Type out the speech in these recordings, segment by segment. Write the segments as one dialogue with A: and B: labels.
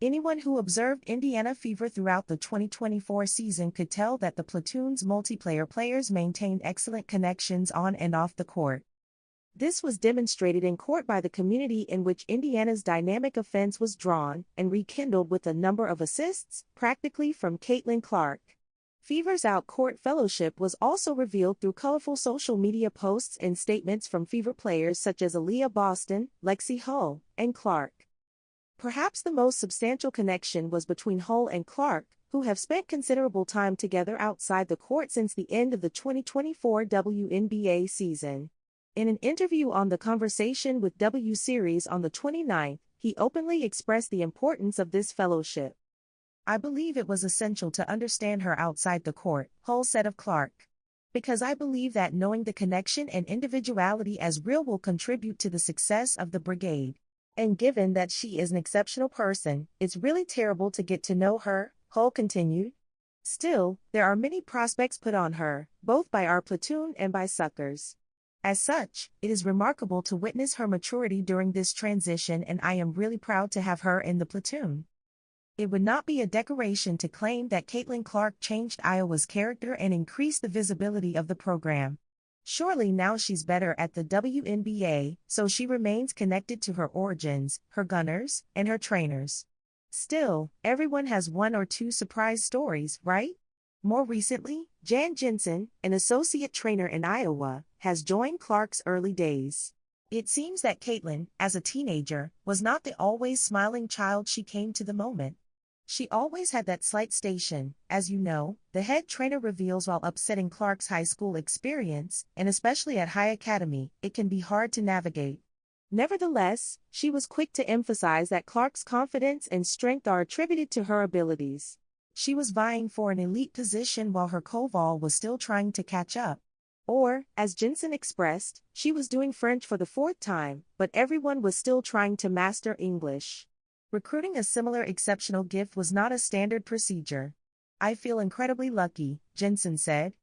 A: Anyone who observed Indiana Fever throughout the 2024 season could tell that the platoon's multiplayer players maintained excellent connections on and off the court. This was demonstrated in court by the community in which Indiana's dynamic offense was drawn and rekindled with a number of assists, practically from Caitlin Clark. Fever's out-court fellowship was also revealed through colorful social media posts and statements from Fever players such as Aaliyah Boston, Lexi Hull, and Clark. Perhaps the most substantial connection was between Hull and Clark, who have spent considerable time together outside the court since the end of the 2024 WNBA season. In an interview on The Conversation with W Series on the 29th, he openly expressed the importance of this fellowship. "I believe it was essential to understand her outside the court," Hull said of Clark. "Because I believe that knowing the connection and individuality as real will contribute to the success of the brigade. And given that she is an exceptional person, it's really terrible to get to know her," Hull continued. "Still, there are many prospects put on her, both by our platoon and by suckers. As such, it is remarkable to witness her maturity during this transition, and I am really proud to have her in the platoon." It would not be a decoration to claim that Caitlin Clark changed Iowa's character and increased the visibility of the program. Surely now she's better at the WNBA, so she remains connected to her origins, her gunners, and her trainers. Still, everyone has one or two surprise stories, right? More recently, Jan Jensen, an associate trainer in Iowa, has joined Clark's early days. It seems that Caitlin, as a teenager, was not the always smiling child she came to the moment. She always had that slight station, as you know, the head trainer reveals while upsetting Clark's high school experience, and especially at High Academy, it can be hard to navigate. Nevertheless, she was quick to emphasize that Clark's confidence and strength are attributed to her abilities. She was vying for an elite position while her Koval was still trying to catch up. Or, as Jensen expressed, she was doing French for the fourth time, but everyone was still trying to master English. Recruiting a similar exceptional gift was not a standard procedure. "I feel incredibly lucky," Jensen said.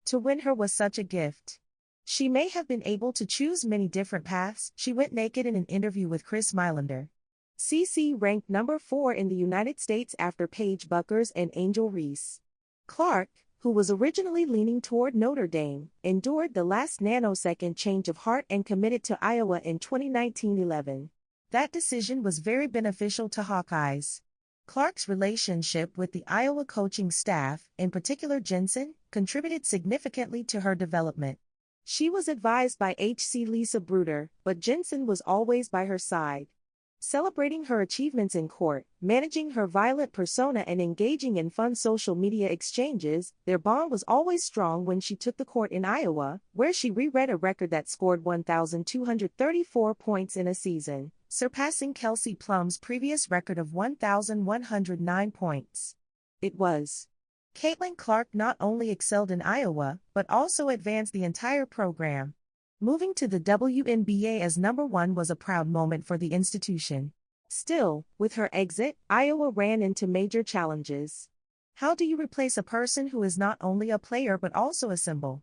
A: "To win her was such a gift. She may have been able to choose many different paths," she went naked in an interview with Chris Mylander. CC ranked number 4 in the United States after Paige Buckers and Angel Reese. Clark, who was originally leaning toward Notre Dame, endured the last nanosecond change of heart and committed to Iowa in 2019-11. That decision was very beneficial to Hawkeyes. Clark's relationship with the Iowa coaching staff, in particular Jensen, contributed significantly to her development. She was advised by HC Lisa Bruder, but Jensen was always by her side. Celebrating her achievements in court, managing her violent persona and engaging in fun social media exchanges, their bond was always strong when she took the court in Iowa, where she reread a record that scored 1,234 points in a season, surpassing Kelsey Plum's previous record of 1,109 points. It was. Caitlin Clark not only excelled in Iowa, but also advanced the entire program. Moving to the WNBA as number 1 was a proud moment for the institution. Still, with her exit, Iowa ran into major challenges. How do you replace a person who is not only a player but also a symbol?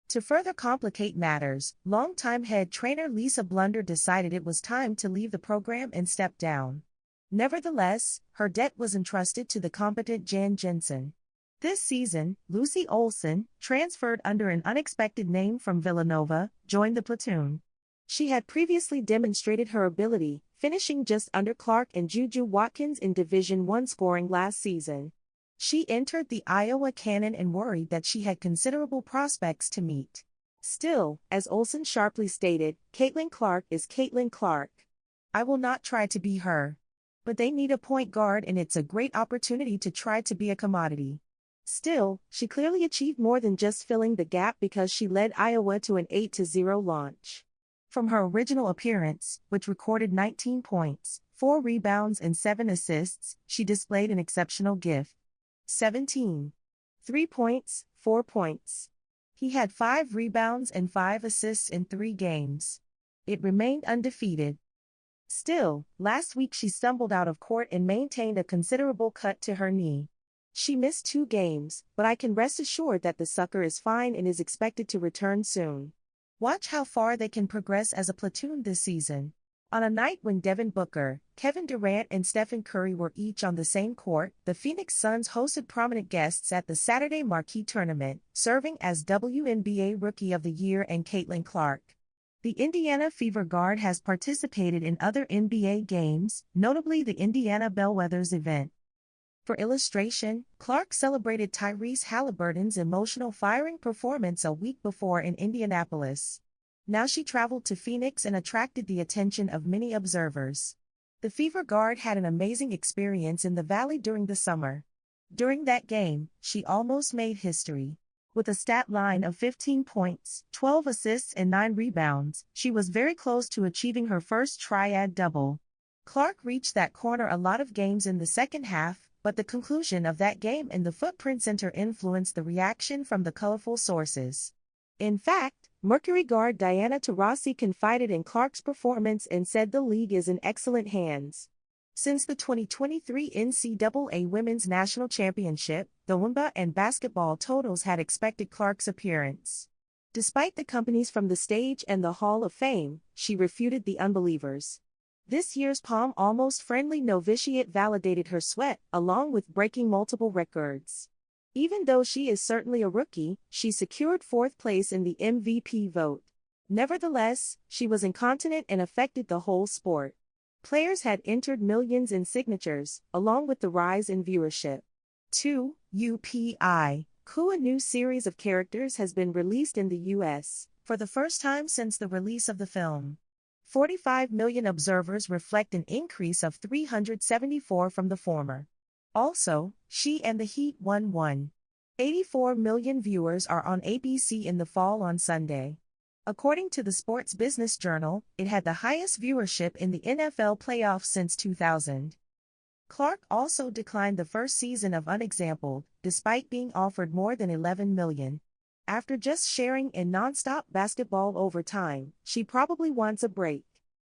A: To further complicate matters, longtime head trainer Lisa Blunder decided it was time to leave the program and step down. Nevertheless, her debt was entrusted to the competent Jan Jensen. This season, Lucy Olson, transferred under an unexpected name from Villanova, joined the platoon. She had previously demonstrated her ability, finishing just under Clark and Juju Watkins in Division I scoring last season. She entered the Iowa canon and worried that she had considerable prospects to meet. Still, as Olson sharply stated, Caitlin Clark is Caitlin Clark. "I will not try to be her. But they need a point guard, and it's a great opportunity to try to be a commodity." Still, she clearly achieved more than just filling the gap because she led Iowa to an 8-0 launch. From her original appearance, which recorded 19 points, 4 rebounds and 7 assists, she displayed an exceptional gift. 17. 3 points, 4 points. He had 5 rebounds and 5 assists in 3 games. It remained undefeated. Still, last week she stumbled out of court and maintained a considerable cut to her knee. She missed 2 games, but I can rest assured that the sucker is fine and is expected to return soon. Watch how far they can progress as a platoon this season. On a night when Devin Booker, Kevin Durant and Stephen Curry were each on the same court, the Phoenix Suns hosted prominent guests at the Saturday Marquee Tournament, serving as WNBA Rookie of the Year and Caitlin Clark. The Indiana Fever guard has participated in other NBA games, notably the Indiana Bellwethers event. For illustration, Clark celebrated Tyrese Halliburton's emotional firing performance a week before in Indianapolis. Now she traveled to Phoenix and attracted the attention of many observers. The Fever guard had an amazing experience in the Valley during the summer. During that game, she almost made history. With a stat line of 15 points, 12 assists and 9 rebounds, she was very close to achieving her first triad double. Clark reached that corner a lot of games in the second half, but the conclusion of that game in the Footprint Center influenced the reaction from the colorful sources. In fact, Mercury guard Diana Taurasi confided in Clark's performance and said the league is in excellent hands. Since the 2023 NCAA Women's National Championship, the wnba and basketball totals had expected Clark's appearance. Despite the companies from the stage and the Hall of Fame, she refuted the unbelievers. This year's Palm Almost Friendly novitiate validated her sweat, along with breaking multiple records. Even though she is certainly a rookie, she secured fourth place in the MVP vote. Nevertheless, she was incontinent and affected the whole sport. Players had entered millions in signatures, along with the rise in viewership. 2. wnba. A new series of characters has been released in the U.S., for the first time since the release of the film. 45 million observers reflect an increase of 374 from the former. Also, She and the Heat won. 84 million viewers are on ABC in the fall on Sunday. According to the Sports Business Journal, it had the highest viewership in the NFL playoffs since 2000. Clark also declined the first season of Unexampled, despite being offered more than $11 million. After just sharing in non-stop basketball over time, she probably wants a break.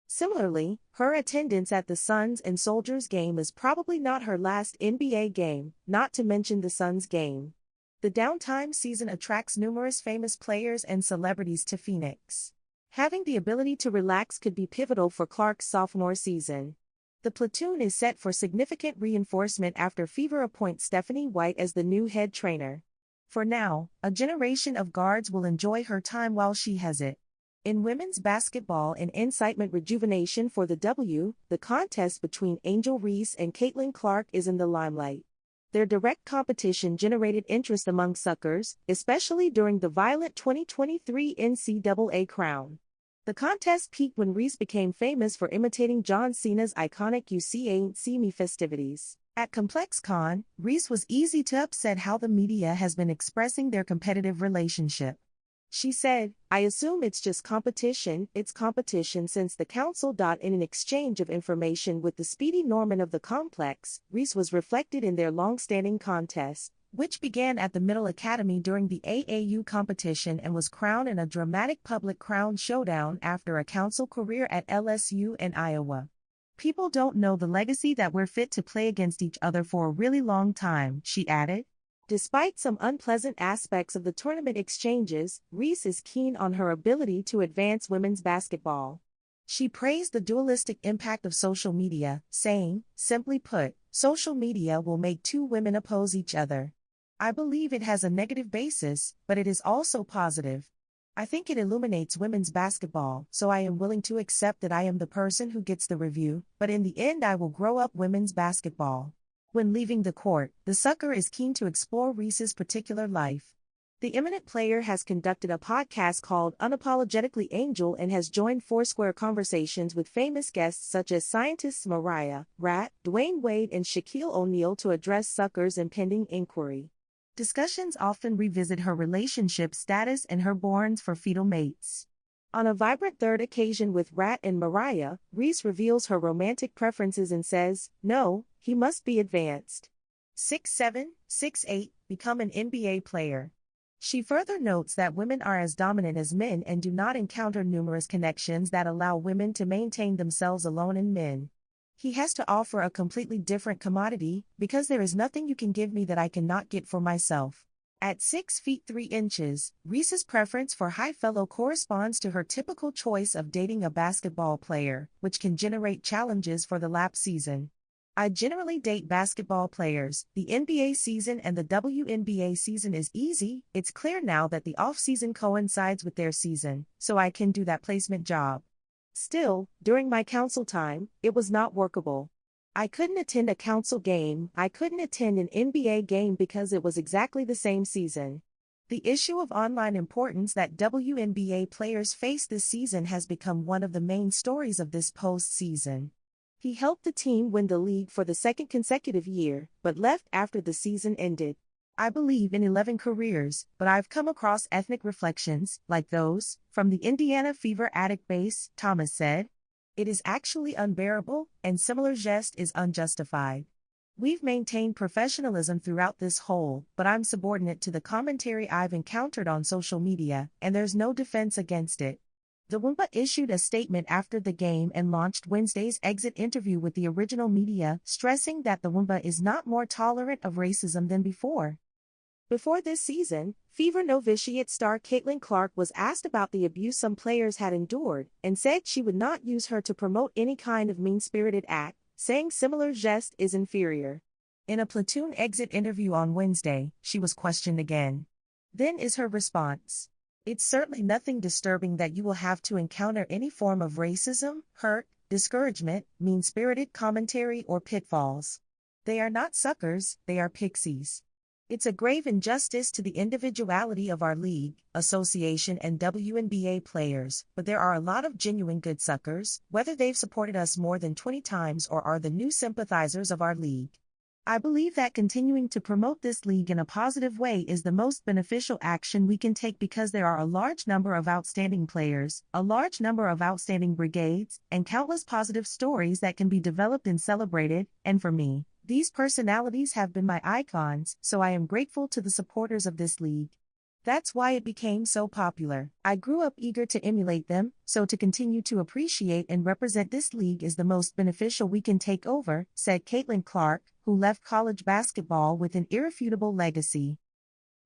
A: Similarly, her attendance at the Suns and Soldiers game is probably not her last NBA game, not to mention the Suns game. The downtime season attracts numerous famous players and celebrities to Phoenix. Having the ability to relax could be pivotal for Clark's sophomore season. The platoon is set for significant reinforcement after Fever appoints Stephanie White as the new head trainer. For now, a generation of guards will enjoy her time while she has it. In women's basketball and incitement rejuvenation for the W, the contest between Angel Reese and Caitlin Clark is in the limelight. Their direct competition generated interest among suckers, especially during the violent 2023 NCAA crown. The contest peaked when Reese became famous for imitating John Cena's iconic "You See Ain't See Me" festivities. At ComplexCon, Reese was easy to upset how the media has been expressing their competitive relationship. She said, "I assume it's just competition, it's competition since the council. In an exchange of information with the Speedy Norman of the complex, Reese was reflected in their long-standing contest, which began at the Middle Academy during the AAU competition and was crowned in a dramatic public crown showdown after a council career at LSU and Iowa. People don't know the legacy that we're fit to play against each other for a really long time," she added. Despite some unpleasant aspects of the tournament exchanges, Reese is keen on her ability to advance women's basketball. She praised the dualistic impact of social media, saying, "Simply put, social media will make two women oppose each other. I believe it has a negative basis, but it is also positive. I think it illuminates women's basketball, so I am willing to accept that I am the person who gets the review, but in the end I will grow up women's basketball." When leaving the court, the sucker is keen to explore Reese's particular life. The eminent player has conducted a podcast called Unapologetically Angel and has joined Foursquare conversations with famous guests such as scientists Mariah, Rat, Dwayne Wade and Shaquille O'Neal to address suckers' impending inquiry. Discussions often revisit her relationship status and her borns for fetal mates. On a vibrant third occasion with Rat and Mariah, Reese reveals her romantic preferences and says, "No, he must be advanced. 6'7", 6'8", become an NBA player." She further notes that women are as dominant as men and do not encounter numerous connections that allow women to maintain themselves alone in men. "He has to offer a completely different commodity, because there is nothing you can give me that I cannot get for myself. At 6 feet 3 inches, Reese's preference for high fellow corresponds to her typical choice of dating a basketball player, which can generate challenges for the lap season. I generally date basketball players. The NBA season and the WNBA season is easy. It's clear now that the off-season coincides with their season, so I can do that placement job. Still, during my council time, it was not workable. I couldn't attend a council game, I couldn't attend an NBA game because it was exactly the same season. The issue of online importance that WNBA players face this season has become one of the main stories of this postseason. He helped the team win the league for the second consecutive year, but left after the season ended. I believe in 11 careers, but I've come across ethnic reflections, like those, from the Indiana Fever addict base, Thomas said. It is actually unbearable, and similar jest is unjustified. We've maintained professionalism throughout this whole, but I'm subordinate to the commentary I've encountered on social media, and there's no defense against it. The wnba issued a statement after the game and launched Wednesday's exit interview with the original media, stressing that the wnba is not more tolerant of racism than before. Before this season, Fever novitiate star Caitlin Clark was asked about the abuse some players had endured, and said she would not use her to promote any kind of mean-spirited act, saying similar jest is inferior. In a platoon exit interview on Wednesday, she was questioned again. Then is her response. It's certainly nothing disturbing that you will have to encounter any form of racism, hurt, discouragement, mean-spirited commentary or pitfalls. They are not suckers, they are pixies. It's a grave injustice to the individuality of our league, association and WNBA players, but there are a lot of genuine good suckers, whether they've supported us more than 20 times or are the new sympathizers of our league. I believe that continuing to promote this league in a positive way is the most beneficial action we can take because there are a large number of outstanding players, a large number of outstanding brigades, and countless positive stories that can be developed and celebrated, and for me, these personalities have been my icons, so I am grateful to the supporters of this league. That's why it became so popular. I grew up eager to emulate them, so to continue to appreciate and represent this league is the most beneficial we can take over, said Caitlin Clark, who left college basketball with an irrefutable legacy.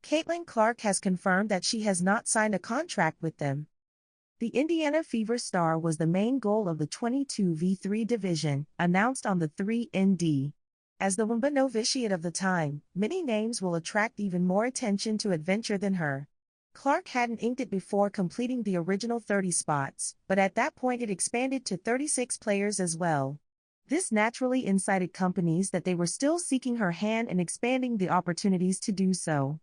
A: Caitlin Clark has confirmed that she has not signed a contract with them. The Indiana Fever star was the main goal of the 22v3 division, announced on the 3ND. As the wnba novitiate of the time, many names will attract even more attention to adventure than her. Clark hadn't inked it before completing the original 30 spots, but at that point it expanded to 36 players as well. This naturally incited companies that they were still seeking her hand and expanding the opportunities to do so.